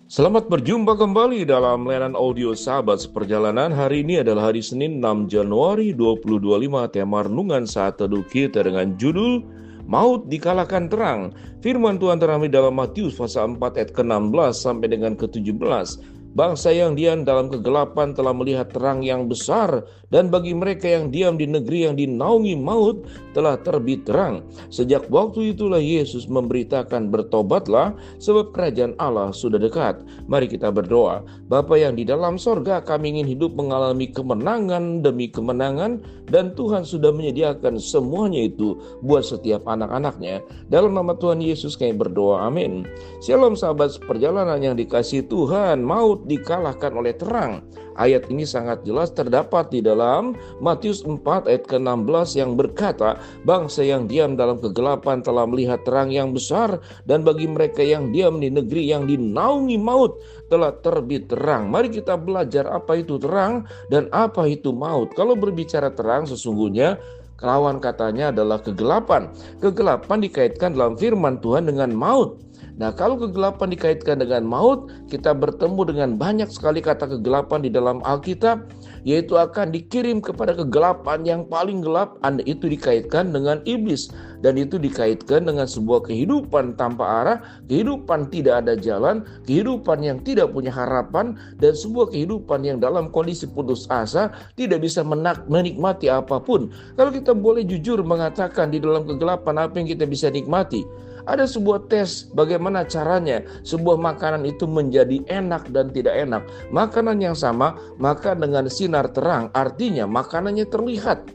Selamat berjumpa kembali dalam layanan audio Sahabat Seperjalanan. Hari ini adalah hari Senin 6 Januari 2025. Tema renungan saat teduh kita dengan judul Maut dikalahkan terang. Firman Tuhan terambil dalam Matius pasal 4 ayat ke-16 sampai dengan ke-17. Bangsa yang diam dalam kegelapan telah melihat terang yang besar, dan bagi mereka yang diam di negeri yang dinaungi maut telah terbit terang. Sejak waktu itulah Yesus memberitakan, bertobatlah sebab kerajaan Allah sudah dekat. Mari kita berdoa. Bapa yang di dalam sorga, kami ingin hidup mengalami kemenangan demi kemenangan, dan Tuhan sudah menyediakan semuanya itu buat setiap anak-anaknya. Dalam nama Tuhan Yesus kami berdoa, amin. Shalom sahabat seperjalanan yang dikasihi Tuhan. Maut dikalahkan oleh terang. Ayat ini sangat jelas terdapat di dalam Matius 4 ayat ke-16 yang berkata, bangsa yang diam dalam kegelapan telah melihat terang yang besar, dan bagi mereka yang diam di negeri yang dinaungi maut telah terbit terang. Mari kita belajar apa itu terang dan apa itu maut. Kalau berbicara terang, sesungguhnya lawan katanya adalah kegelapan. Kegelapan dikaitkan dalam firman Tuhan dengan maut. Nah, kalau kegelapan dikaitkan dengan maut, kita bertemu dengan banyak sekali kata kegelapan di dalam Alkitab, yaitu akan dikirim kepada kegelapan yang paling gelap, itu dikaitkan dengan iblis, dan itu dikaitkan dengan sebuah kehidupan tanpa arah, kehidupan tidak ada jalan, kehidupan yang tidak punya harapan, dan sebuah kehidupan yang dalam kondisi putus asa, tidak bisa menikmati apapun. Kalau kita boleh jujur mengatakan di dalam kegelapan apa yang kita bisa nikmati, ada sebuah tes bagaimana caranya sebuah makanan itu menjadi enak dan tidak enak. Makanan yang sama makan dengan sinar terang, artinya makanannya terlihat.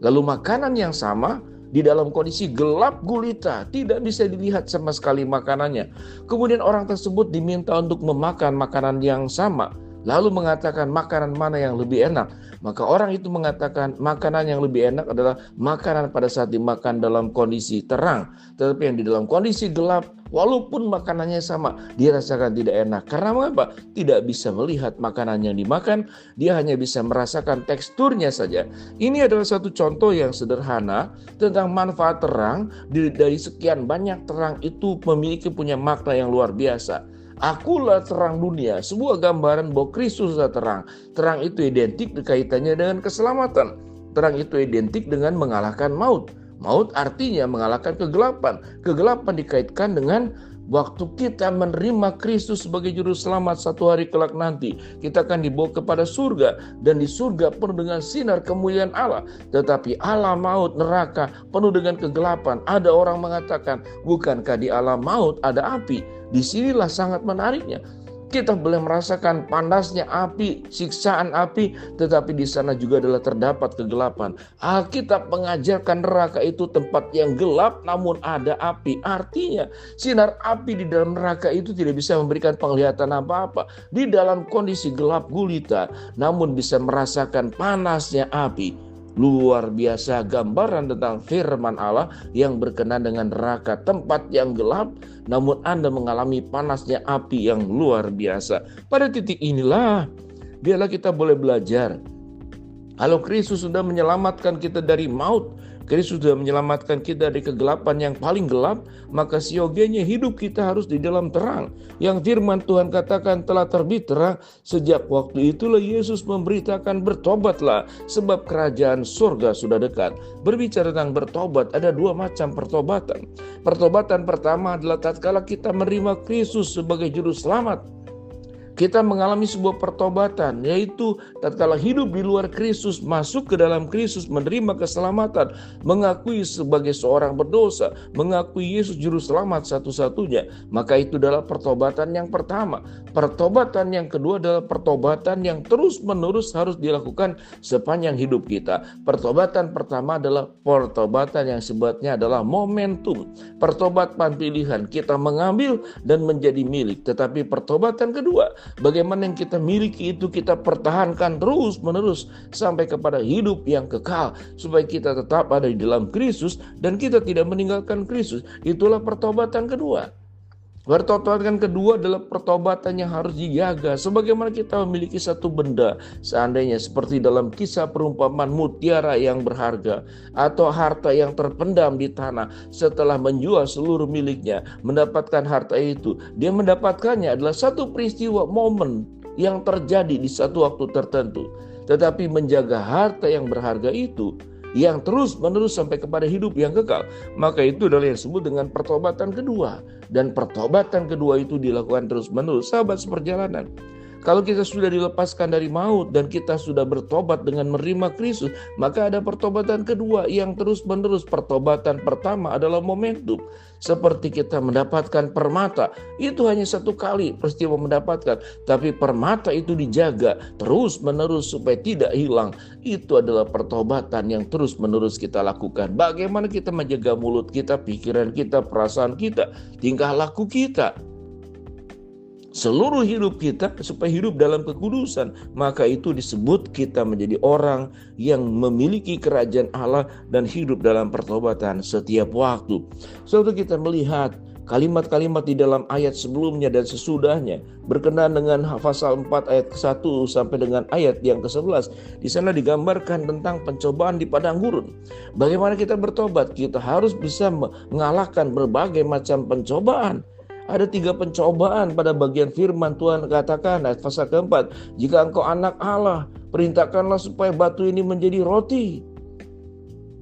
Lalu makanan yang sama di dalam kondisi gelap gulita, tidak bisa dilihat sama sekali makanannya. Kemudian orang tersebut diminta untuk memakan makanan yang sama, lalu mengatakan makanan mana yang lebih enak. Maka orang itu mengatakan makanan yang lebih enak adalah makanan pada saat dimakan dalam kondisi terang. Tetapi yang di dalam kondisi gelap, walaupun makanannya sama, dia rasakan tidak enak. Karena mengapa? Tidak bisa melihat makanan yang dimakan, dia hanya bisa merasakan teksturnya saja. Ini adalah satu contoh yang sederhana tentang manfaat terang. Dari sekian banyak terang itu memiliki punya makna yang luar biasa. Akulah terang dunia, sebuah gambaran bahwa Kristus adalah terang. Terang itu identik kaitannya dengan keselamatan. Terang itu identik dengan mengalahkan maut. Maut artinya mengalahkan kegelapan. Kegelapan dikaitkan dengan waktu kita menerima Kristus sebagai juru selamat satu hari kelak nanti. Kita akan dibawa kepada surga, dan di surga penuh dengan sinar kemuliaan Allah. Tetapi alam maut, neraka penuh dengan kegelapan. Ada orang mengatakan, bukankah di alam maut ada api? Disinilah sangat menariknya. Kita boleh merasakan panasnya api, siksaan api, tetapi di sana juga adalah terdapat kegelapan. Alkitab mengajarkan neraka itu tempat yang gelap namun ada api. Artinya sinar api di dalam neraka itu tidak bisa memberikan penglihatan apa-apa. Di dalam kondisi gelap gulita namun bisa merasakan panasnya api. Luar biasa gambaran tentang firman Allah yang berkenan dengan neraka, tempat yang gelap namun Anda mengalami panasnya api yang luar biasa. Pada titik inilah biarlah kita boleh belajar. Kalau Kristus sudah menyelamatkan kita dari maut, Kristus sudah menyelamatkan kita dari kegelapan yang paling gelap, maka siogianya hidup kita harus di dalam terang. Yang firman Tuhan katakan telah terbit terang. Sejak waktu itulah Yesus memberitakan, bertobatlah sebab kerajaan surga sudah dekat. Berbicara tentang bertobat, ada dua macam pertobatan. Pertobatan pertama adalah tatkala kita menerima Kristus sebagai juru selamat. Kita mengalami sebuah pertobatan, yaitu tatkala hidup di luar Kristus, masuk ke dalam Kristus, menerima keselamatan, mengakui sebagai seorang berdosa, mengakui Yesus juru selamat satu-satunya. Maka itu adalah pertobatan yang pertama. Pertobatan yang kedua adalah pertobatan yang terus-menerus harus dilakukan sepanjang hidup kita. Pertobatan pertama adalah pertobatan yang sebetulnya adalah momentum. Pertobatan pilihan, kita mengambil dan menjadi milik. Tetapi pertobatan kedua, bagaimana yang kita miliki itu kita pertahankan terus-menerus sampai kepada hidup yang kekal, supaya kita tetap ada di dalam Kristus dan kita tidak meninggalkan Kristus. Itulah pertobatan kedua. Pertobatan kedua adalah pertobatan yang harus dijaga. Sebagaimana kita memiliki satu benda, seandainya seperti dalam kisah perumpamaan mutiara yang berharga atau harta yang terpendam di tanah, setelah menjual seluruh miliknya, mendapatkan harta itu, dia mendapatkannya adalah satu peristiwa momen yang terjadi di satu waktu tertentu. Tetapi menjaga harta yang berharga itu yang terus menerus sampai kepada hidup yang kekal, maka itu adalah yang disebut dengan pertobatan kedua. Dan pertobatan kedua itu dilakukan terus menerus. Sahabat seperjalanan, kalau kita sudah dilepaskan dari maut dan kita sudah bertobat dengan menerima Kristus, maka ada pertobatan kedua yang terus menerus. Pertobatan pertama adalah momentum, seperti kita mendapatkan permata. Itu hanya satu kali peristiwa mendapatkan, tapi permata itu dijaga terus menerus supaya tidak hilang. Itu adalah pertobatan yang terus menerus kita lakukan. Bagaimana kita menjaga mulut kita, pikiran kita, perasaan kita, tingkah laku kita, seluruh hidup kita supaya hidup dalam kekudusan, maka itu disebut kita menjadi orang yang memiliki kerajaan Allah dan hidup dalam pertobatan setiap waktu. Saudara, kita melihat kalimat-kalimat di dalam ayat sebelumnya dan sesudahnya berkenaan dengan pasal 4 ayat ke-1 sampai dengan ayat yang ke-11. Di sana digambarkan tentang pencobaan di padang gurun. Bagaimana kita bertobat? Kita harus bisa mengalahkan berbagai macam pencobaan. Ada 3 pencobaan pada bagian firman Tuhan katakan ayat pasal keempat, jika engkau anak Allah, perintahkanlah supaya batu ini menjadi roti.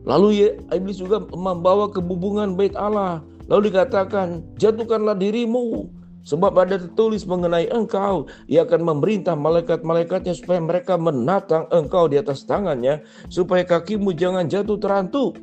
Lalu iblis juga membawa kebubungan bait Allah. Lalu dikatakan, jatuhkanlah dirimu, sebab ada tertulis mengenai engkau, ia akan memerintah malaikat-malaikatnya supaya mereka menatang engkau di atas tangannya, supaya kakimu jangan jatuh terantuk.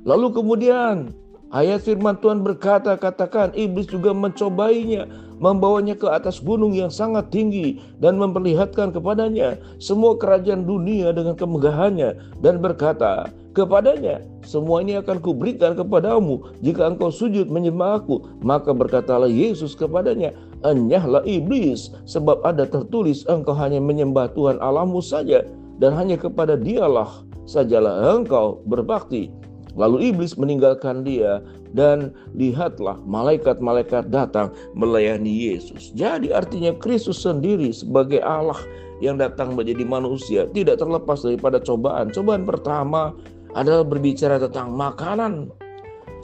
Lalu kemudian ayat firman Tuhan berkata, katakan iblis juga mencobainya, membawanya ke atas gunung yang sangat tinggi dan memperlihatkan kepadanya semua kerajaan dunia dengan kemegahannya dan berkata kepadanya, semua ini akan kuberikan kepadamu jika engkau sujud menyembah aku. Maka berkatalah Yesus kepadanya, enyahlah iblis, sebab ada tertulis engkau hanya menyembah Tuhan Allahmu saja dan hanya kepada Dialah sajalah engkau berbakti. Lalu iblis meninggalkan dia dan lihatlah malaikat-malaikat datang melayani Yesus. Jadi artinya Kristus sendiri sebagai Allah yang datang menjadi manusia tidak terlepas daripada cobaan. Cobaan pertama adalah berbicara tentang makanan.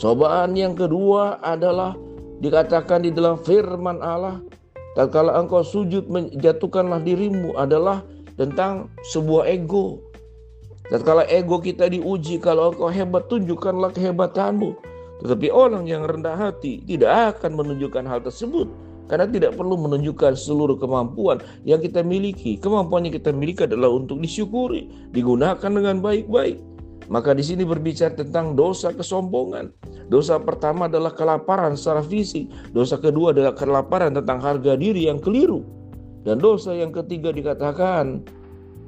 Cobaan yang kedua adalah dikatakan di dalam firman Allah, tatkala engkau sujud menjatuhkanlah dirimu, adalah tentang sebuah ego. Tatkala ego kita diuji, kalau engkau hebat tunjukkanlah kehebatanmu. Tetapi orang yang rendah hati tidak akan menunjukkan hal tersebut, karena tidak perlu menunjukkan seluruh kemampuan yang kita miliki. Kemampuan yang kita miliki adalah untuk disyukuri, digunakan dengan baik-baik. Maka di sini berbicara tentang dosa kesombongan. Dosa pertama adalah kelaparan secara fisik. Dosa kedua adalah kelaparan tentang harga diri yang keliru. Dan dosa yang ketiga dikatakan,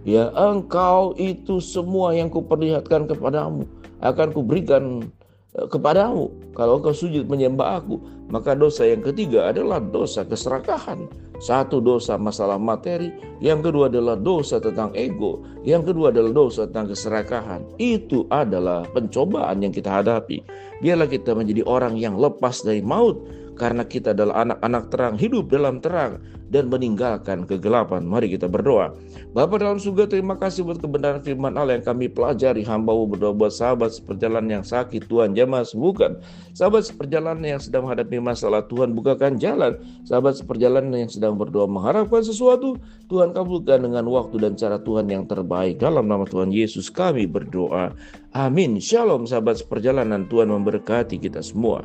ya, engkau itu semua yang kuperlihatkan kepadamu akan kuberikan kepadamu kalau engkau sujud menyembah aku. Maka dosa yang ketiga adalah dosa keserakahan. Satu, dosa masalah materi. Yang kedua adalah dosa tentang ego. Yang kedua adalah dosa tentang keserakahan. Itu adalah pencobaan yang kita hadapi. Biarlah kita menjadi orang yang lepas dari maut, karena kita adalah anak-anak terang, hidup dalam terang dan meninggalkan kegelapan. Mari kita berdoa. Bapa dalam surga, terima kasih buat kebenaran firman Allah yang kami pelajari. Hamba-Mu berdoa buat sahabat seperjalanan yang sakit, Tuhan jamah sembuhkan. Sahabat seperjalanan yang sedang menghadapi masalah, Tuhan bukakan jalan. Sahabat seperjalanan yang sedang berdoa mengharapkan sesuatu, Tuhan kabulkan dengan waktu dan cara Tuhan yang terbaik. Dalam nama Tuhan Yesus kami berdoa. Amin. Shalom sahabat seperjalanan, Tuhan memberkati kita semua.